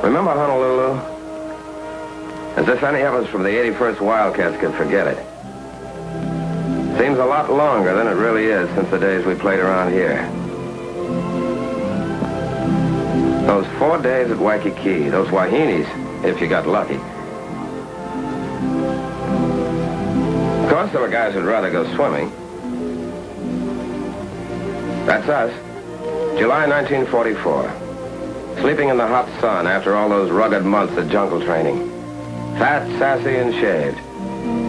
Remember Honolulu? As if any of us from the 81st Wildcats could forget it. Seems a lot longer than it really is since the days we played around here. Those 4 days at Waikiki, those Wahinis, if you got lucky. Of course, there were guys who'd rather go swimming. That's us. July 1944. Sleeping in the hot sun after all those rugged months of jungle training. Fat, sassy, and shaved.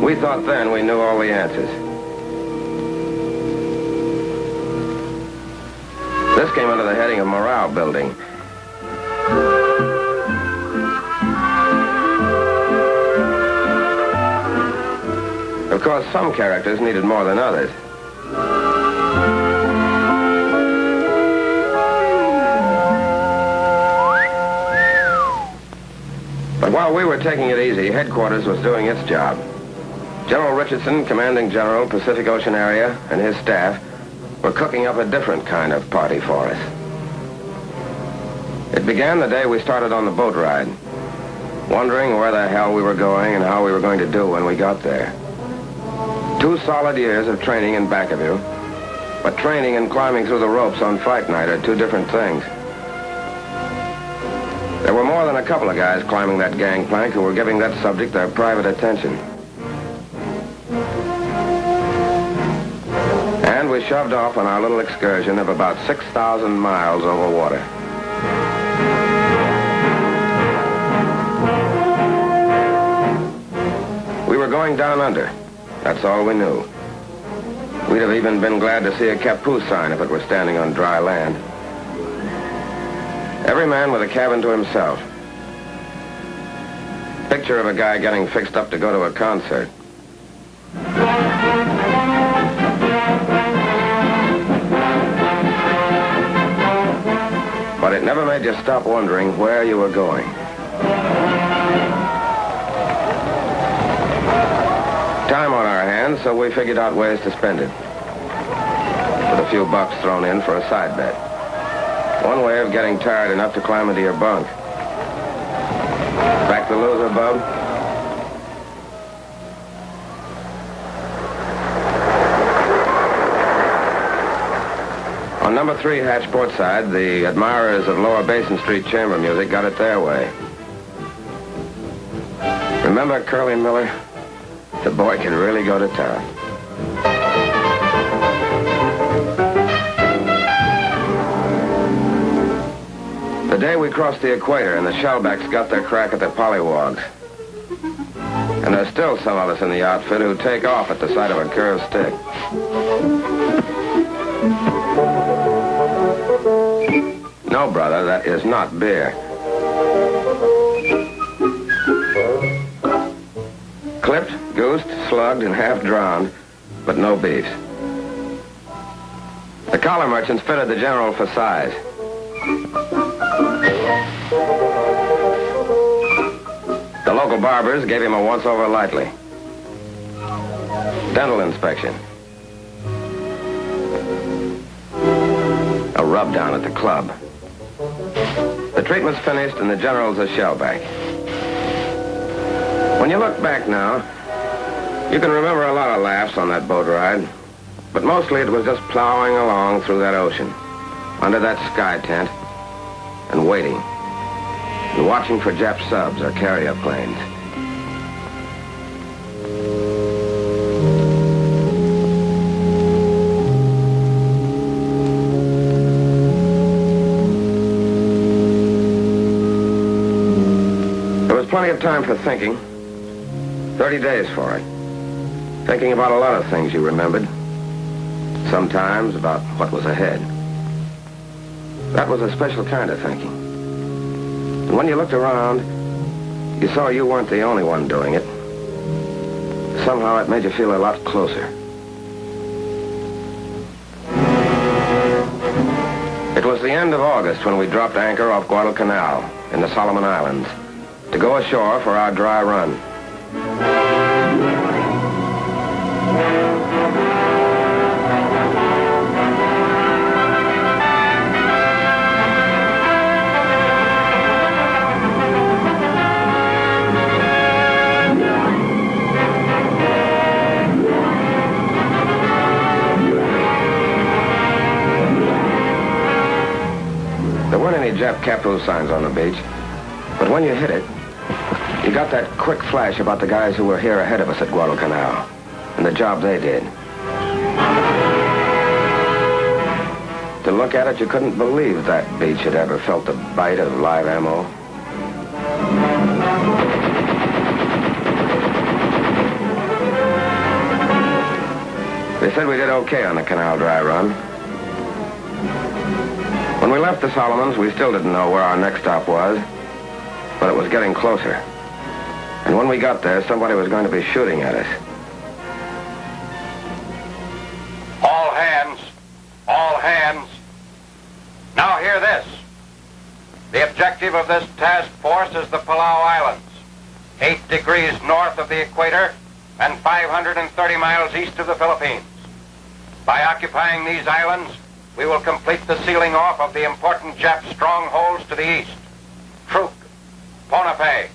We thought then we knew all the answers. This came under the heading of morale building. Of course, some characters needed more than others. But while we were taking it easy, headquarters was doing its job. General Richardson, commanding general, Pacific Ocean area, and his staff were cooking up a different kind of party for us. It began the day we started on the boat ride, wondering where the hell we were going and how we were going to do when we got there. 2 solid years of training in back of you, but training and climbing through the ropes on fight night are 2 different things. There were more than a couple of guys climbing that gangplank who were giving that subject their private attention. And we shoved off on our little excursion of about 6,000 miles over water. We were going down under. That's all we knew. We'd have even been glad to see a Kapu sign if it were standing on dry land. Every man with a cabin to himself. Picture of a guy getting fixed up to go to a concert. But it never made you stop wondering where you were going. Time on our hands, so we figured out ways to spend it. With a few bucks thrown in for a side bet. One way of getting tired enough to climb into your bunk. Back the loser, bub? On number 3 hatch port side, the admirers of Lower Basin Street chamber music got it their way. Remember Curly Miller? The boy could really go to town. The day we crossed the equator and the shellbacks got their crack at the pollywogs. And there's still some of us in the outfit who take off at the sight of a curved stick. No, brother, that is not beer. Clipped, goosed, slugged, and half drowned, but no beefs. The collar merchants fitted the general for size. The local barbers gave him a once-over lightly. Dental inspection. A rub-down at the club. The treatment's finished and the general's a shellback. When you look back now, you can remember a lot of laughs on that boat ride, but mostly it was just plowing along through that ocean, under that sky tent, and waiting, and watching for Jap subs or carrier planes. There was plenty of time for thinking. 30 days for it. Thinking about a lot of things you remembered. Sometimes about what was ahead. That was a special kind of thinking. And when you looked around, you saw you weren't the only one doing it. Somehow it made you feel a lot closer. It was the end of August when we dropped anchor off Guadalcanal in the Solomon Islands to go ashore for our dry run. There weren't any Jap capo signs on the beach, but when you hit it, you got that quick flash about the guys who were here ahead of us at Guadalcanal and the job they did. To look at it, you couldn't believe that beach had ever felt the bite of live ammo. They said we did okay on the canal dry run. When we left the Solomons, we still didn't know where our next stop was, but it was getting closer. And when we got there, somebody was going to be shooting at us. All hands. All hands. Now hear this. The objective of this task force is the Palau Islands, 8 degrees north of the equator and 530 miles east of the Philippines. By occupying these islands, we will complete the sealing off of the important Jap strongholds to the east. Truk, Ponape.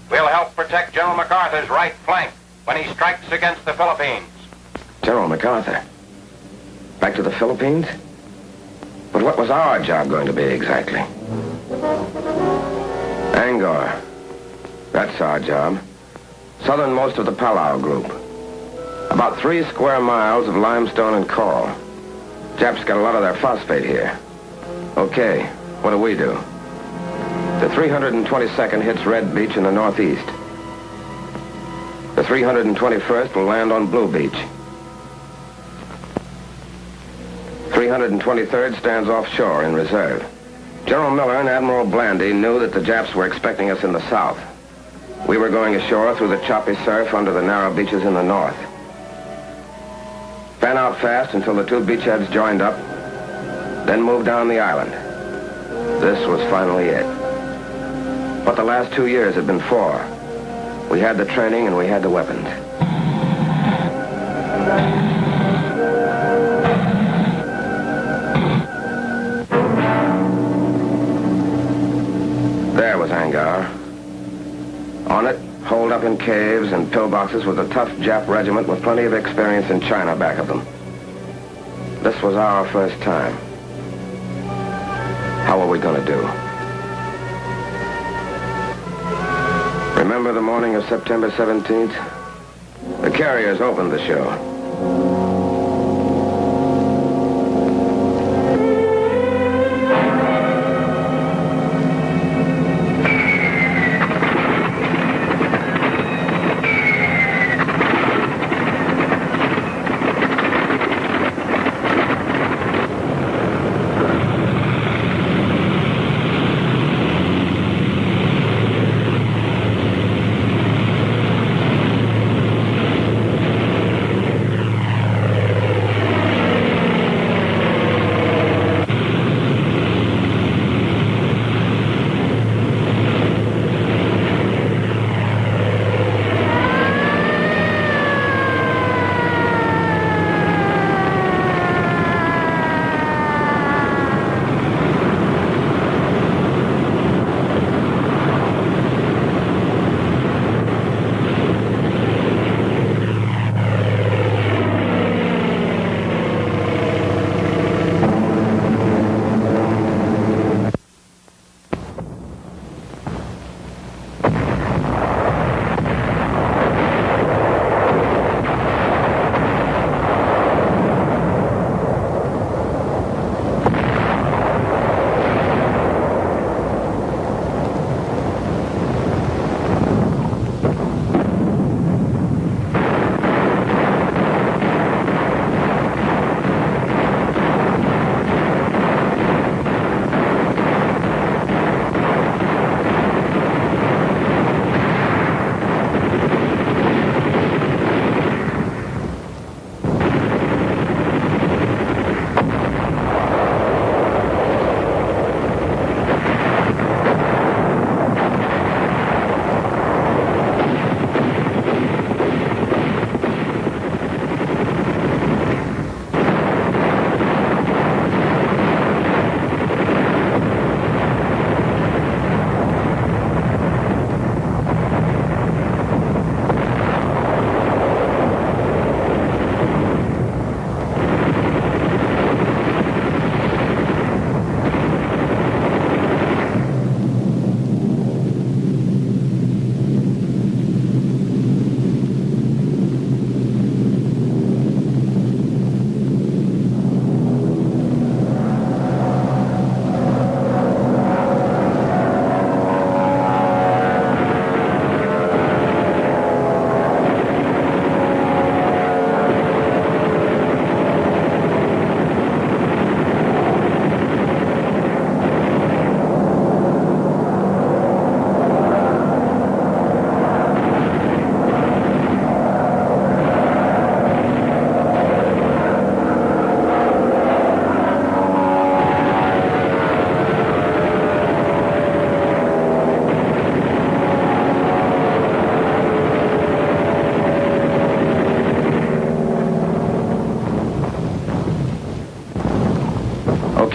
We'll help protect General MacArthur's right flank when he strikes against the Philippines. General MacArthur? Back to the Philippines? But what was our job going to be exactly? Anguar. That's our job. Southernmost of the Palau group. About 3 square miles of limestone and coral. Japs got a lot of their phosphate here. Okay, what do we do? The 322nd hits Red Beach in the northeast. The 321st will land on Blue Beach. 323rd stands offshore in reserve. General Miller and Admiral Blandy knew that the Japs were expecting us in the south. We were going ashore through the choppy surf under the narrow beaches in the north. Fan out fast until the 2 beachheads joined up, then moved down the island. This was finally it. What the last 2 years had been for. We had the training and we had the weapons. There was Anguar. On it, holed up in caves and pillboxes, was a tough Jap regiment with plenty of experience in China back of them. This was our first time. How were we going to do? Remember the morning of September 17th? The carriers opened the show.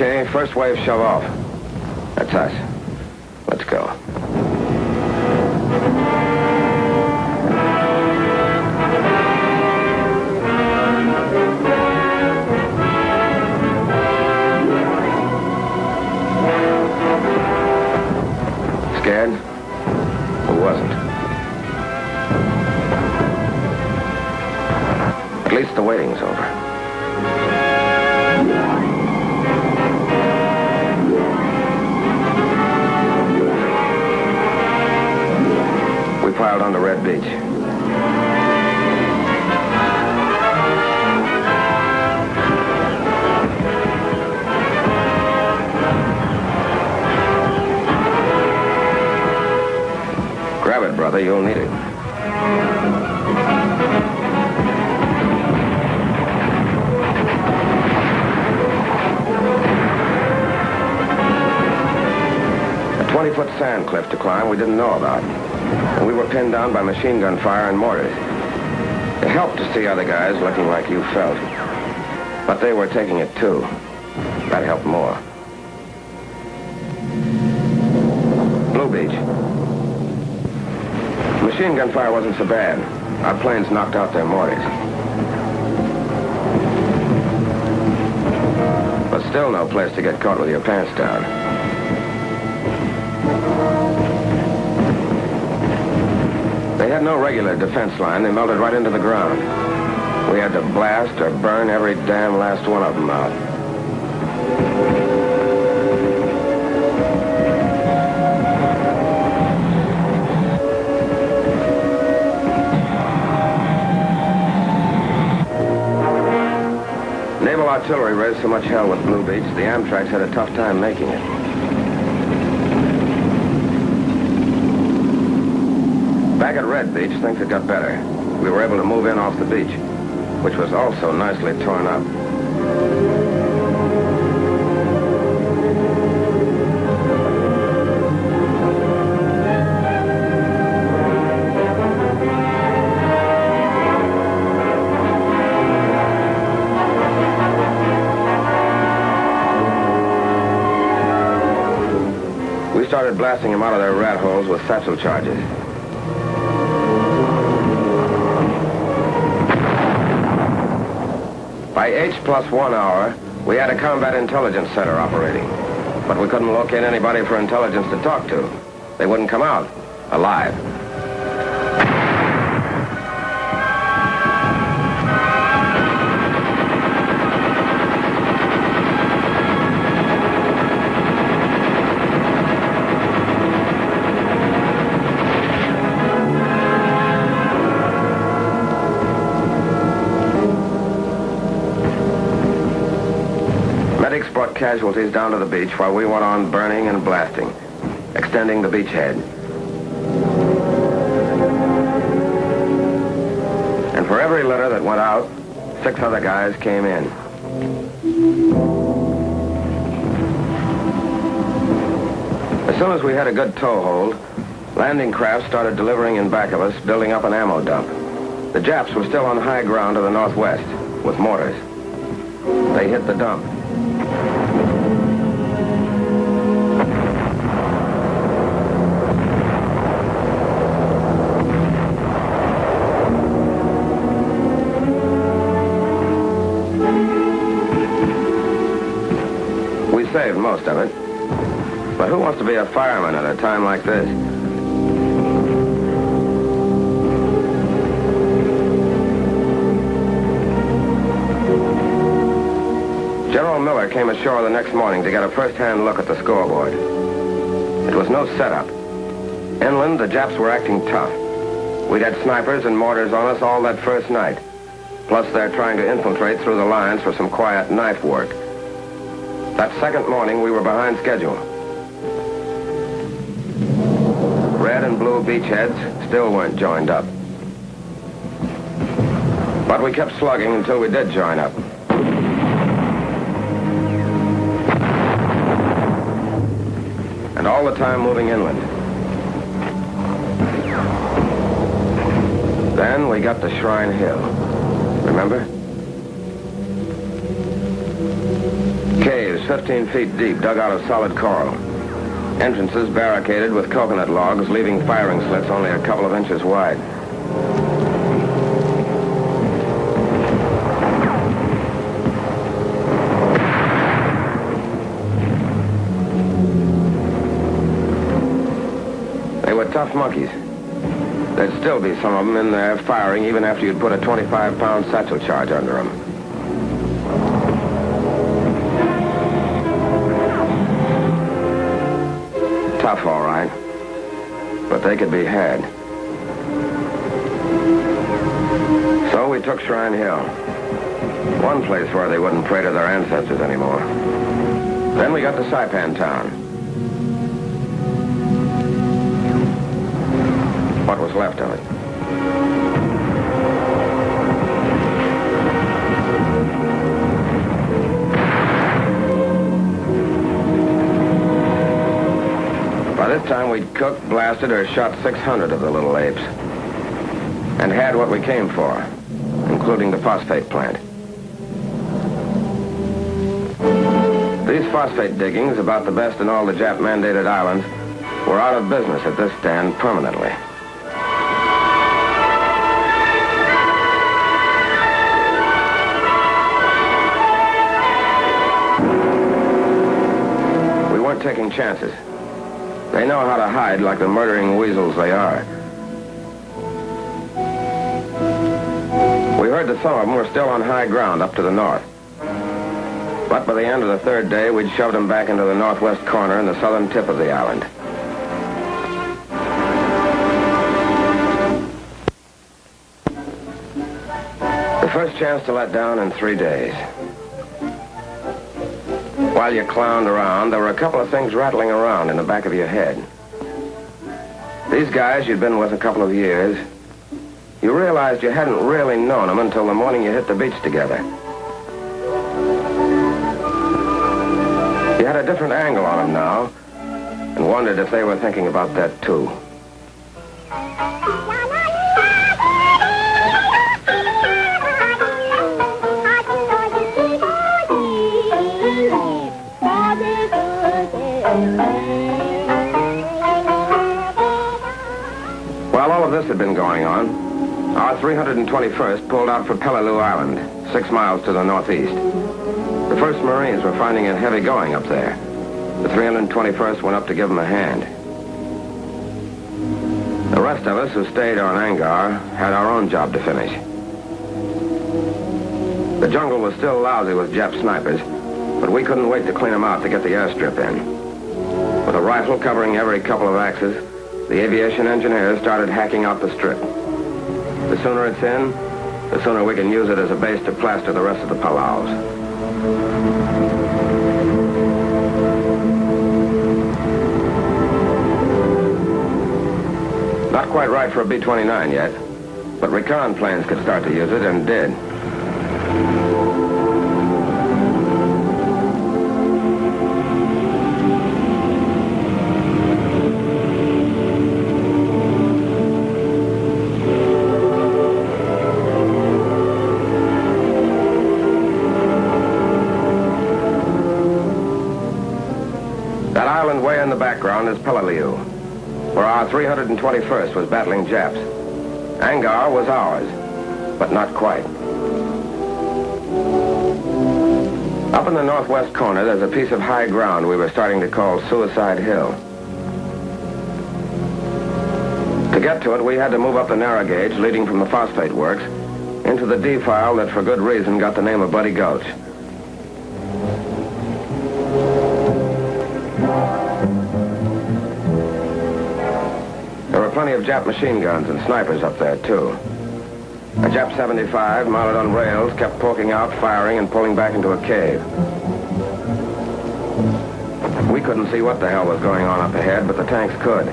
Okay, first wave shove off. That's us. Let's go. Scared? Who wasn't? At least the waiting's over. We piled onto Red Beach. Grab it, brother. You'll need it. A 20-foot sand cliff to climb we didn't know about. And we were pinned down by machine gun fire and mortars. It helped to see other guys looking like you felt. But they were taking it too. That helped more. Blue Beach. Machine gun fire wasn't so bad. Our planes knocked out their mortars. But still no place to get caught with your pants down. They had no regular defense line. They melted right into the ground. We had to blast or burn every damn last one of them out. Naval artillery raised so much hell with Blue Beach, the Amtraks had a tough time making it. Back at Red Beach, things had got better. We were able to move in off the beach, which was also nicely torn up. We started blasting them out of their rat holes with satchel charges. By H+1 hour, we had a combat intelligence center operating. But we couldn't locate anybody for intelligence to talk to. They wouldn't come out alive. Medics brought casualties down to the beach while we went on burning and blasting, extending the beachhead. And for every litter that went out, 6 other guys came in. As soon as we had a good toehold, landing craft started delivering in back of us, building up an ammo dump. The Japs were still on high ground to the northwest, with mortars. They hit the dump. We saved most of it. But who wants to be a fireman at a time like this? General Miller came ashore the next morning to get a first-hand look at the scoreboard. It was no setup. Inland, the Japs were acting tough. We'd had snipers and mortars on us all that first night. Plus, they're trying to infiltrate through the lines for some quiet knife work. That second morning, we were behind schedule. Red and blue beachheads still weren't joined up. But we kept slugging until we did join up. And all the time moving inland. Then we got to Shrine Hill. Remember? Caves 15 feet deep, dug out of solid coral. Entrances barricaded with coconut logs, leaving firing slits only a couple of inches wide. They were tough monkeys. There'd still be some of them in there firing even after you'd put a 25-pound satchel charge under them. Tough, all right, but they could be had. So we took Shrine Hill, one place where they wouldn't pray to their ancestors anymore. Then we got to Saipan Town. What was left of it. By this time, we'd cooked, blasted, or shot 600 of the little apes. And had what we came for, including the phosphate plant. These phosphate diggings, about the best in all the Jap-mandated islands, were out of business at this stand permanently. We weren't taking chances. They know how to hide like the murdering weasels they are. We heard that some of them were still on high ground up to the north. But by the end of the third day, we'd shoved them back into the northwest corner and the southern tip of the island. The first chance to let down in 3 days. While you clowned around, there were a couple of things rattling around in the back of your head. These guys you'd been with a couple of years, you realized you hadn't really known them until the morning you hit the beach together. You had a different angle on them now, and wondered if they were thinking about that too. While all of this had been going on, our 321st pulled out for Peleliu Island, 6 miles to the northeast. The 1st Marines were finding it heavy going up there. The 321st went up to give them a hand. The rest of us who stayed on Anguar had our own job to finish. The jungle was still lousy with Jap snipers, but we couldn't wait to clean them out to get the airstrip in. With a rifle covering every couple of axes, the aviation engineers started hacking out the strip. The sooner it's in, the sooner we can use it as a base to plaster the rest of the Palaus. Not quite right for a B-29 yet, but recon planes could start to use it, and did. Way in the background is Peleliu, where our 321st was battling Japs. Anguar was ours, but not quite. Up in the northwest corner, there's a piece of high ground we were starting to call Suicide Hill. To get to it, we had to move up the narrow gauge leading from the phosphate works into the defile that for good reason got the name of Buddy Gulch. Plenty of Jap machine guns and snipers up there, too. A Jap 75 mounted on rails kept poking out, firing, and pulling back into a cave. We couldn't see what the hell was going on up ahead, but the tanks could.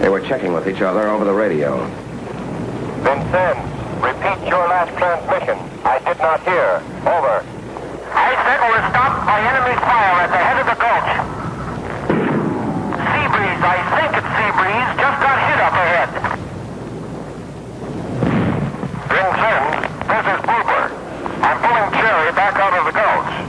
They were checking with each other over the radio. Vincent, repeat your last transmission. I did not hear. Over. I said we're stopped by enemy fire at the head of the gulch. I think it's sea breeze, just got hit up ahead. Vincent, this is Booper. I'm pulling Cherry back out of the gulch.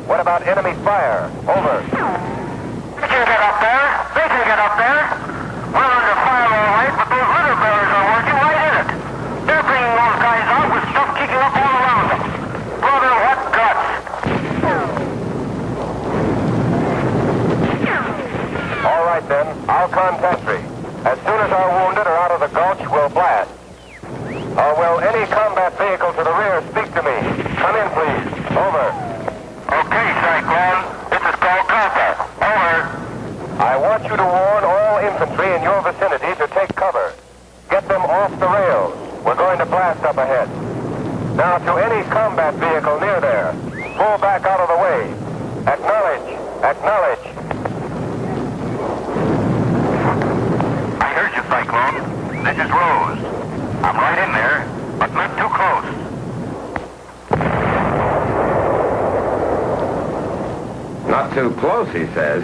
What about enemy fire? Over. They can get up there. They can get up there. We're under fire all right, but those litter bearers are working right in it. They're bringing those guys out with stuff kicking up all around them. Brother, what guts. All right, then. I'll contact you. As soon as our wounded are out of the gulch, we'll blast. Will any combat vehicle to the rear speak to me? Come in, please. Over. Okay, Cyclone. This is Kolkata. Over. I want you to warn all infantry in your vicinity to take cover. Get them off the rails. We're going to blast up ahead. Now, to any combat vehicle near there, pull back out of the way. Acknowledge. Acknowledge. I heard you, Cyclone. This is Rose. I'm right in there, but not too close. Not too close, he says.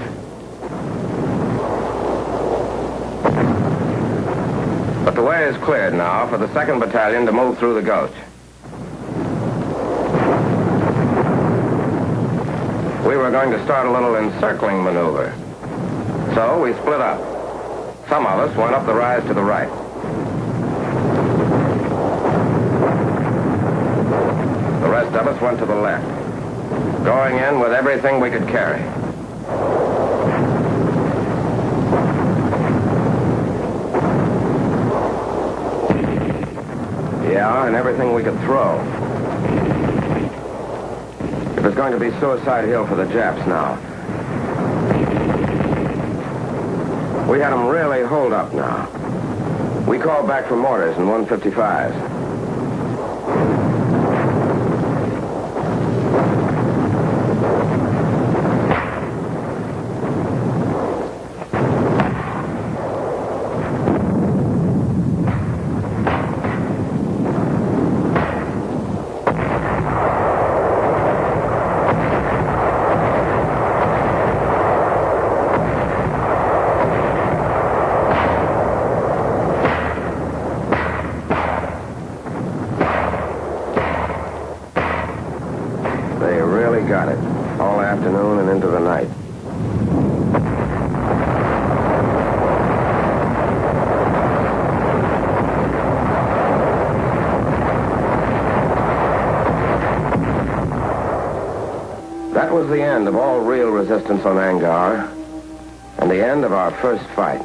But the way is cleared now for the 2nd Battalion to move through the gulch. We were going to start a little encircling maneuver. So we split up. Some of us went up the rise to the right. The rest of us went to the left, going in with everything we could carry. Yeah, and everything we could throw. It was going to be Suicide Hill for the Japs now. We had them really holed up now. We called back for mortars and 155s. Got it. All afternoon and into the night. That was the end of all real resistance on Anguar, and the end of our first fight.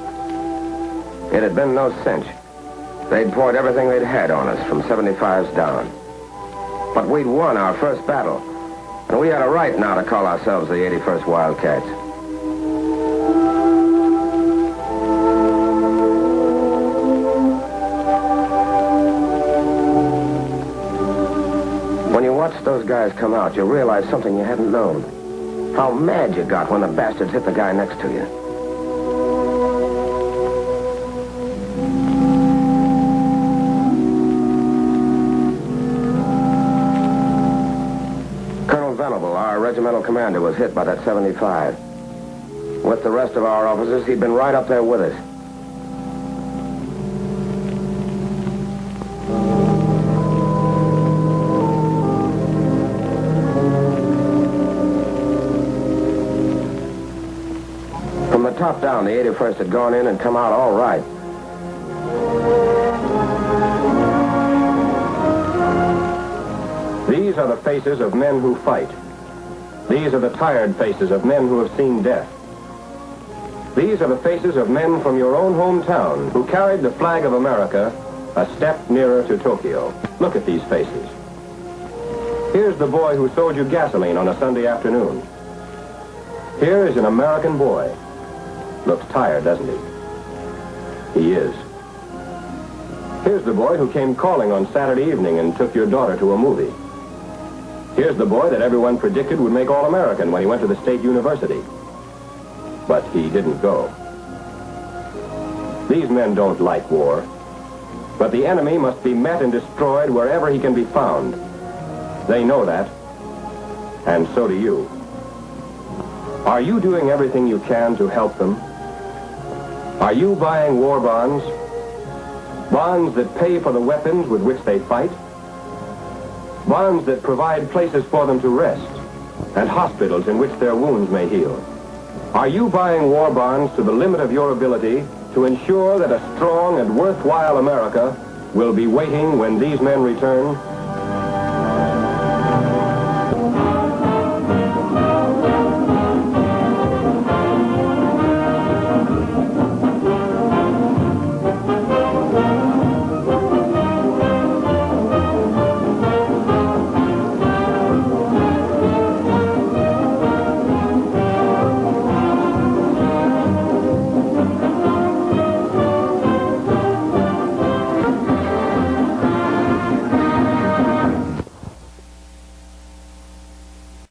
It had been no cinch. They'd poured everything they'd had on us, from 75s down. But we'd won our first battle. And we had a right now to call ourselves the 81st Wildcats. When you watched those guys come out, you realized something you hadn't known. How mad you got when the bastards hit the guy next to you. Our regimental commander was hit by that 75. With the rest of our officers, he'd been right up there with us. From the top down, the 81st had gone in and come out all right. These are the faces of men who fight. These are the tired faces of men who have seen death. These are the faces of men from your own hometown who carried the flag of America a step nearer to Tokyo. Look at these faces. Here's the boy who sold you gasoline on a Sunday afternoon. Here is an American boy. Looks tired, doesn't he? He is. Here's the boy who came calling on Saturday evening and took your daughter to a movie. Here's the boy that everyone predicted would make All-American when he went to the State University. But he didn't go. These men don't like war. But the enemy must be met and destroyed wherever he can be found. They know that. And so do you. Are you doing everything you can to help them? Are you buying war bonds? Bonds that pay for the weapons with which they fight? Bonds that provide places for them to rest and hospitals in which their wounds may heal? Are you buying war bonds to the limit of your ability to ensure that a strong and worthwhile America will be waiting when these men return?